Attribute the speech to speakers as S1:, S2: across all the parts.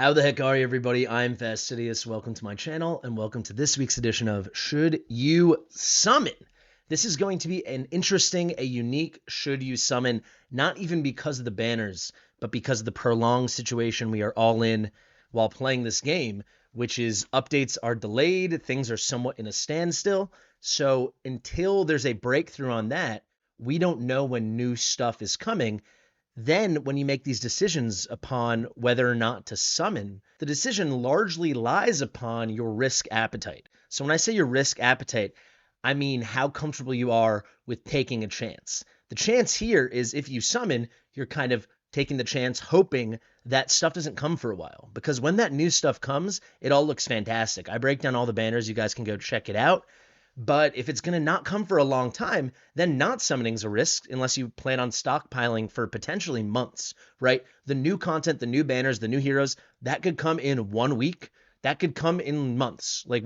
S1: How the heck are you, everybody? I'm Fastidious. Welcome to my channel, and welcome to this week's edition of Should You Summon? This is going to be an interesting, a unique Should You Summon, not even because of the banners, but because of the prolonged situation we are all in while playing this game, which is updates are delayed, things are somewhat in a standstill. So until there's a breakthrough on that, we don't know when new stuff is coming. Then, when you make these decisions upon whether or not to summon, the decision largely lies upon your risk appetite. So, when I say your risk appetite, I mean how comfortable you are with taking a chance. The chance here is if you summon, you're kind of taking the chance, hoping that stuff doesn't come for a while. Because when that new stuff comes, it all looks fantastic. I break down all the banners. You guys can go check it out. But if it's going to not come for a long time, then not summoning is a risk unless you plan on stockpiling for potentially months, right? The new content, the new banners, the new heroes, that could come in 1 week. That could come in months. Like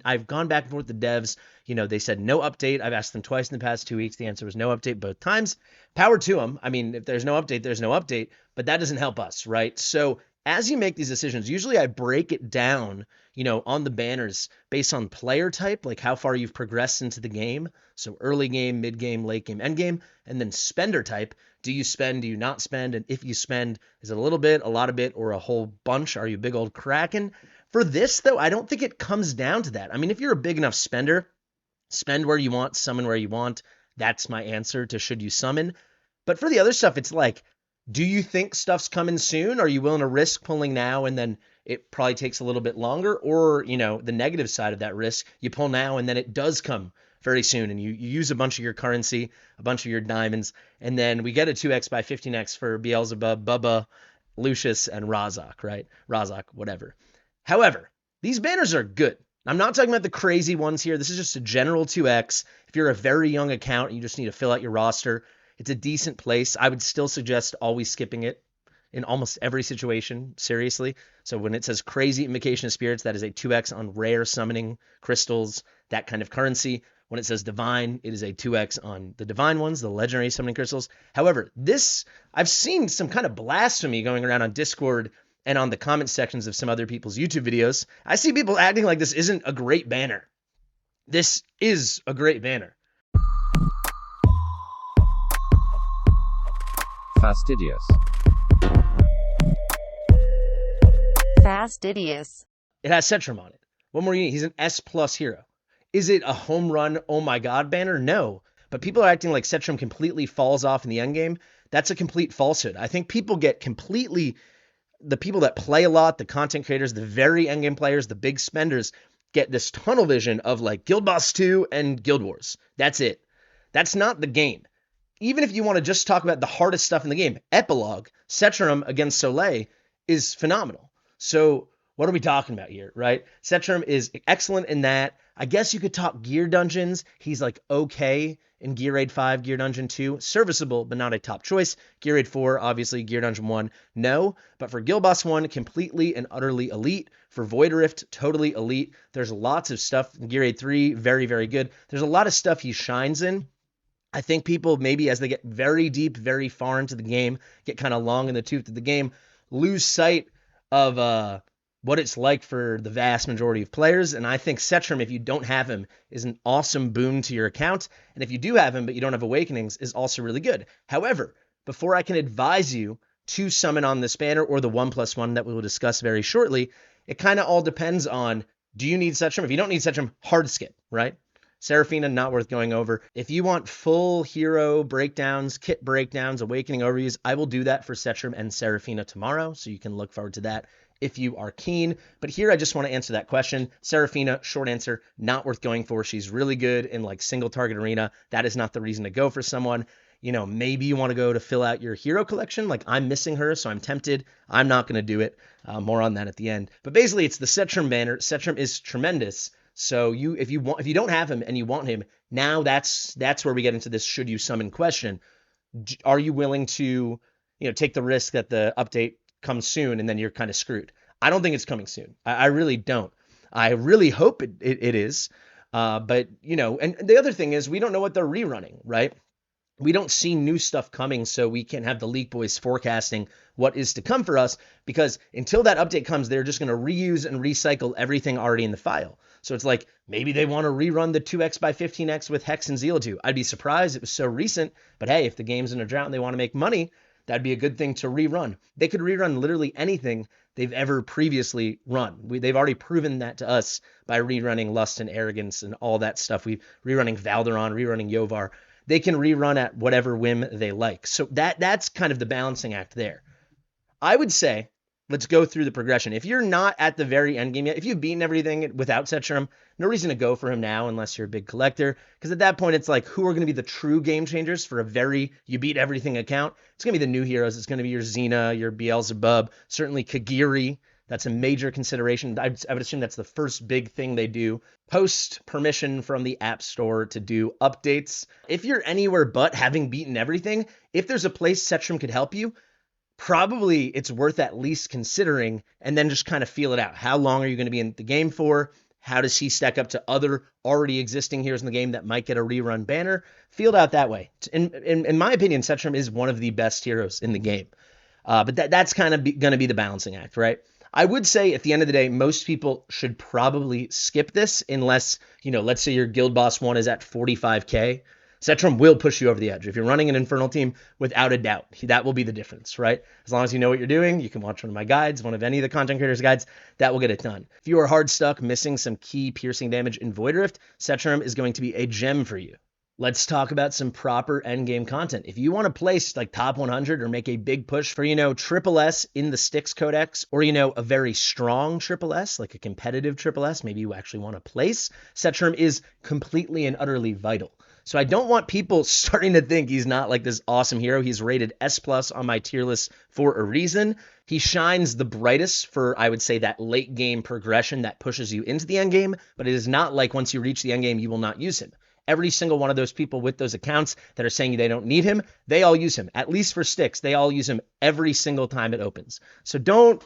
S1: I've gone back and forth with the devs. They said no update. I've asked them twice in the past 2 weeks. The answer was no update both times. Power to them. I mean, if there's no update, there's no update, but that doesn't help us, right? So as you make these decisions, usually I break it down, on the banners based on player type, like how far you've progressed into the game. So early game, mid game, late game, end game, and then spender type. Do you spend? Do you not spend? And if you spend, is it a little bit, a lot of bit, or a whole bunch? Are you a big old Kraken? For this, though, I don't think it comes down to that. I mean, if you're a big enough spender, spend where you want, summon where you want. That's my answer to should you summon. But for the other stuff, it's like, do you think stuff's coming soon? Are you willing to risk pulling now and then it probably takes a little bit longer? Or, the negative side of that risk, you pull now and then it does come very soon and you use a bunch of your currency, a bunch of your diamonds, and then we get a 2x by 15x for Beelzebub, Bubba, Lucius, and Razak, right? Razak, whatever. However, these banners are good. I'm not talking about the crazy ones here. This is just a general 2x. If you're a very young account and you just need to fill out your roster, it's a decent place. I would still suggest always skipping it in almost every situation, seriously. So when it says crazy invocation of spirits, that is a 2x on rare summoning crystals, that kind of currency. When it says divine, it is a 2x on the divine ones, the legendary summoning crystals. However, I've seen some kind of blasphemy going around on Discord and on the comment sections of some other people's YouTube videos. I see people acting like this isn't a great banner. This is a great banner.
S2: Fastidious.
S3: Fastidious.
S1: It has Setram on it. What more you need? He's an S+ hero. Is it a home run, oh my god banner? No. But people are acting like Setram completely falls off in the endgame. That's a complete falsehood. I think people get the people that play a lot, the content creators, the very endgame players, the big spenders, get this tunnel vision of like Guild Boss 2 and Guild Wars. That's it. That's not the game. Even if you want to just talk about the hardest stuff in the game, Epilogue, Setram against Soleil is phenomenal. So what are we talking about here, right? Setram is excellent in that. I guess you could talk gear dungeons. He's like okay in Gear Raid 5, Gear Dungeon 2. Serviceable, but not a top choice. Gear Raid 4, obviously. Gear Dungeon 1, no. But for Guild Boss 1, completely and utterly elite. For Void Rift, totally elite. There's lots of stuff. Gear Raid 3, very, very good. There's a lot of stuff he shines in. I think people maybe as they get very deep, very far into the game, get kind of long in the tooth of the game, lose sight of what it's like for the vast majority of players. And I think Setram, if you don't have him, is an awesome boon to your account. And if you do have him, but you don't have Awakenings, is also really good. However, before I can advise you to summon on this banner or the 1+1 that we will discuss very shortly, it kind of all depends on, do you need Setram? If you don't need Setram, hard skip, right? Seraphina, not worth going over. If you want full hero breakdowns, kit breakdowns, Awakening overviews, I will do that for Setram and Seraphina tomorrow, so you can look forward to that if you are keen. But here I just want to answer that question. Seraphina, short answer, not worth going for. She's really good in like single target arena. That is not the reason to go for someone. Maybe you want to go to fill out your hero collection. Like I'm missing her, so I'm tempted. I'm not going to do it. More on that at the end. But basically, it's the Setram banner. Setram is tremendous. So if you don't have him and you want him, now that's where we get into this should you summon question. Are you willing to, take the risk that the update comes soon and then you're kind of screwed? I don't think it's coming soon. I really don't. I really hope it is. But and the other thing is we don't know what they're rerunning, right? we don't see new stuff coming, so we can't have the leak boys forecasting what is to come for us, because until that update comes, they're just going to reuse and recycle everything already in the file. So it's like maybe they want to rerun the 2x by 15x with Hex and Zeal 2. I'd be surprised, it was so recent, but hey, if the game's in a drought and they want to make money, that'd be a good thing to rerun. They could rerun literally anything they've ever previously run. They've already proven that to us by rerunning Lust and Arrogance and all that stuff. We rerunning Valderon, rerunning Yovar. They can rerun at whatever whim they like. So that's kind of the balancing act there. I would say, let's go through the progression. If you're not at the very end game yet, if you've beaten everything without Setram, no reason to go for him now unless you're a big collector. Because at that point, it's like, who are going to be the true game changers for you beat everything account? It's going to be the new heroes. It's going to be your Xena, your Beelzebub, certainly Kagiri. That's a major consideration. I would assume that's the first big thing they do. Post permission from the App Store to do updates. If you're anywhere but having beaten everything, if there's a place Setram could help you, probably it's worth at least considering, and then just kind of feel it out. How long are you going to be in the game for? How does he stack up to other already existing heroes in the game that might get a rerun banner? Feel it out that way. In my opinion, Setram is one of the best heroes in the game. But that's kind of going to be the balancing act, right? I would say at the end of the day, most people should probably skip this unless, let's say your Guild Boss 1 is at 45k. Setram will push you over the edge. If you're running an Infernal team, without a doubt, that will be the difference, right? As long as you know what you're doing, you can watch one of my guides, one of any of the content creators' guides, that will get it done. If you are hard stuck, missing some key piercing damage in Void Rift, Setram is going to be a gem for you. Let's talk about some proper endgame content. If you want to place like top 100 or make a big push for, triple S in the Styx Codex, or, a very strong triple S, like a competitive triple S, maybe you actually want to place, Setram is completely and utterly vital. So I don't want people starting to think he's not like this awesome hero. He's rated S+ on my tier list for a reason. He shines the brightest for, I would say, that late game progression that pushes you into the end game, but it is not like once you reach the end game, you will not use him. Every single one of those people with those accounts that are saying they don't need him, they all use him. At least for Styx, they all use him every single time it opens. So don't,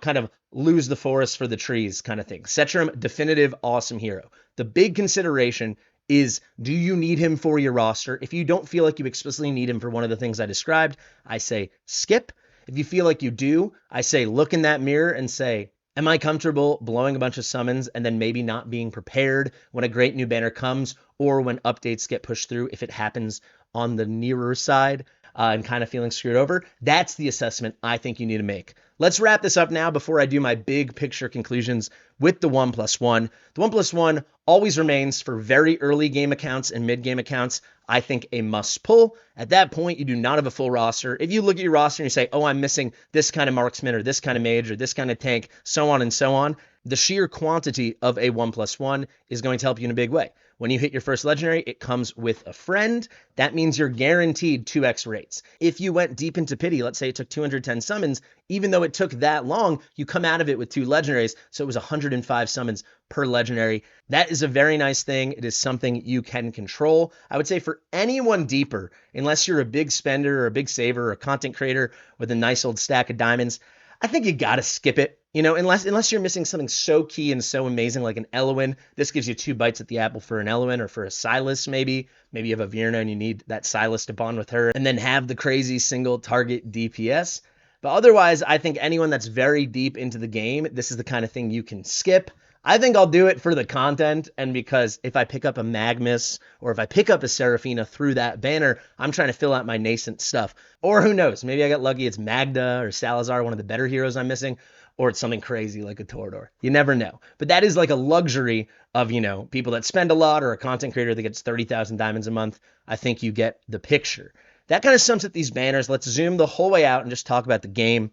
S1: kind of lose the forest for the trees kind of thing. Setram, definitive awesome hero. The big consideration is, do you need him for your roster? If you don't feel like you explicitly need him for one of the things I described, I say skip. If you feel like you do, I say look in that mirror and say, am I comfortable blowing a bunch of summons and then maybe not being prepared when a great new banner comes or when updates get pushed through if it happens on the nearer side and kind of feeling screwed over? That's the assessment I think you need to make. Let's wrap this up now before I do my big picture conclusions with the 1+1. The 1+1 always remains for very early game accounts and mid game accounts, I think, a must pull. At that point, you do not have a full roster. If you look at your roster and you say, oh, I'm missing this kind of marksman or this kind of mage or this kind of tank, so on and so on, the sheer quantity of a 1+1 is going to help you in a big way. When you hit your first legendary, it comes with a friend. That means you're guaranteed 2x rates. If you went deep into pity, let's say it took 210 summons, even though it took that long, you come out of it with 2 legendaries, so it was 105 summons per legendary. That is a very nice thing. It is something you can control. I would say for anyone deeper, unless you're a big spender or a big saver or a content creator with a nice old stack of diamonds, I think you gotta skip it. Unless you're missing something so key and so amazing like an Eloin. This gives you 2 bites at the apple for an Eloin or for a Silas maybe. Maybe you have a Virna and you need that Silas to bond with her and then have the crazy single target DPS. But otherwise, I think anyone that's very deep into the game, this is the kind of thing you can skip. I think I'll do it for the content, and because if I pick up a Magmus or if I pick up a Seraphina through that banner, I'm trying to fill out my nascent stuff. Or who knows, maybe I got lucky, it's Magda or Salazar, one of the better heroes I'm missing, or it's something crazy like a Torador. You never know. But that is like a luxury of, people that spend a lot or a content creator that gets 30,000 diamonds a month. I think you get the picture. That kind of sums up these banners. Let's zoom the whole way out and just talk about the game.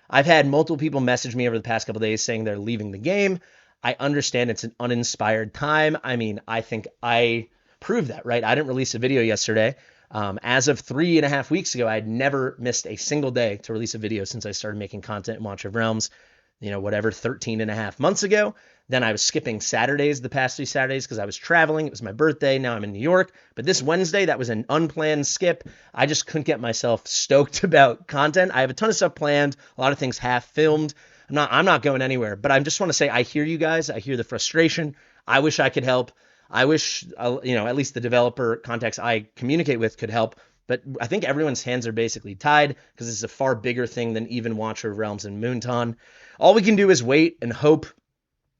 S1: I've had multiple people message me over the past couple days saying they're leaving the game. I understand it's an uninspired time. I mean, I think I proved that, right? I didn't release a video yesterday. As of 3.5 weeks ago, I had never missed a single day to release a video since I started making content in Watch of Realms, 13.5 months ago. Then I was skipping Saturdays the past 3 Saturdays because I was traveling. It was my birthday. Now I'm in New York. But this Wednesday, that was an unplanned skip. I just couldn't get myself stoked about content. I have a ton of stuff planned, a lot of things half filmed. I'm not going anywhere, but I just want to say I hear you guys. I hear the frustration. I wish I could help. I wish, at least the developer contacts I communicate with could help. But I think everyone's hands are basically tied because it's a far bigger thing than even Watcher of Realms and Moonton. All we can do is wait and hope.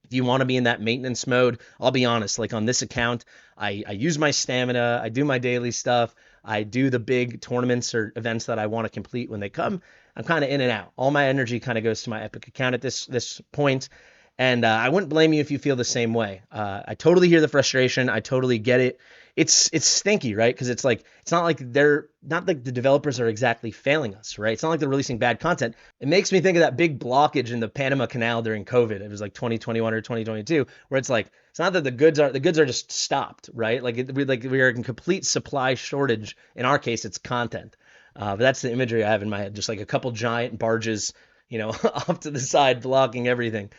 S1: If you want to be in that maintenance mode, I'll be honest, like on this account, I use my stamina, I do my daily stuff, I do the big tournaments or events that I want to complete when they come. I'm kind of in and out. All my energy kind of goes to my Epic account at this point. And I wouldn't blame you if you feel the same way. I totally hear the frustration. I totally get it. It's stinky, right? Because it's not like the developers are exactly failing us, right? It's not like they're releasing bad content. It makes me think of that big blockage in the Panama Canal during COVID. It was like 2021 or 2022, where it's like it's not that the goods are just stopped, right? We are in complete supply shortage. In our case, it's content. But that's the imagery I have in my head, just like a couple giant barges, off to the side blocking everything.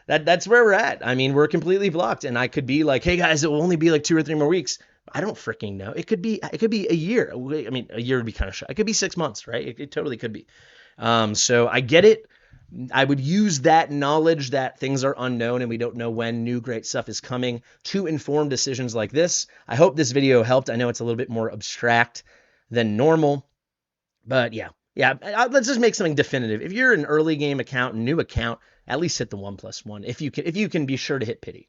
S1: That's where we're at. I mean, we're completely blocked, and I could be like, hey guys, it will only be like 2 or 3 more weeks. I don't freaking know. It could be a year. I mean, a year would be kind of short. It could be 6 months, right? It totally could be. So I get it. I would use that knowledge that things are unknown and we don't know when new great stuff is coming to inform decisions like this. I hope this video helped. I know it's a little bit more abstract than normal, but yeah. Let's just make something definitive. If you're an early game account, new account, at least hit the 1+1. If you can be sure to hit pity.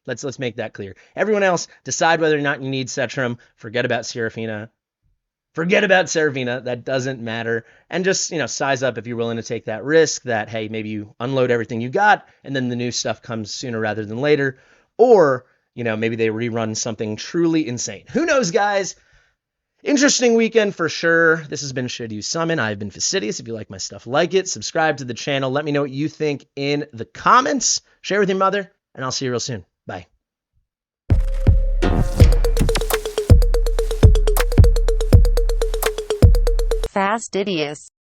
S1: Let's make that clear. Everyone else, decide whether or not you need Setram. Forget about Seraphina. That doesn't matter. And just, size up if you're willing to take that risk that, hey, maybe you unload everything you got and then the new stuff comes sooner rather than later. Or, maybe they rerun something truly insane. Who knows, guys? Interesting weekend for sure. This has been Should You Summon. I've been Fastidious. If you like my stuff, like it. Subscribe to the channel. Let me know what you think in the comments. Share with your mother, and I'll see you real soon. Bye.
S2: Fastidious.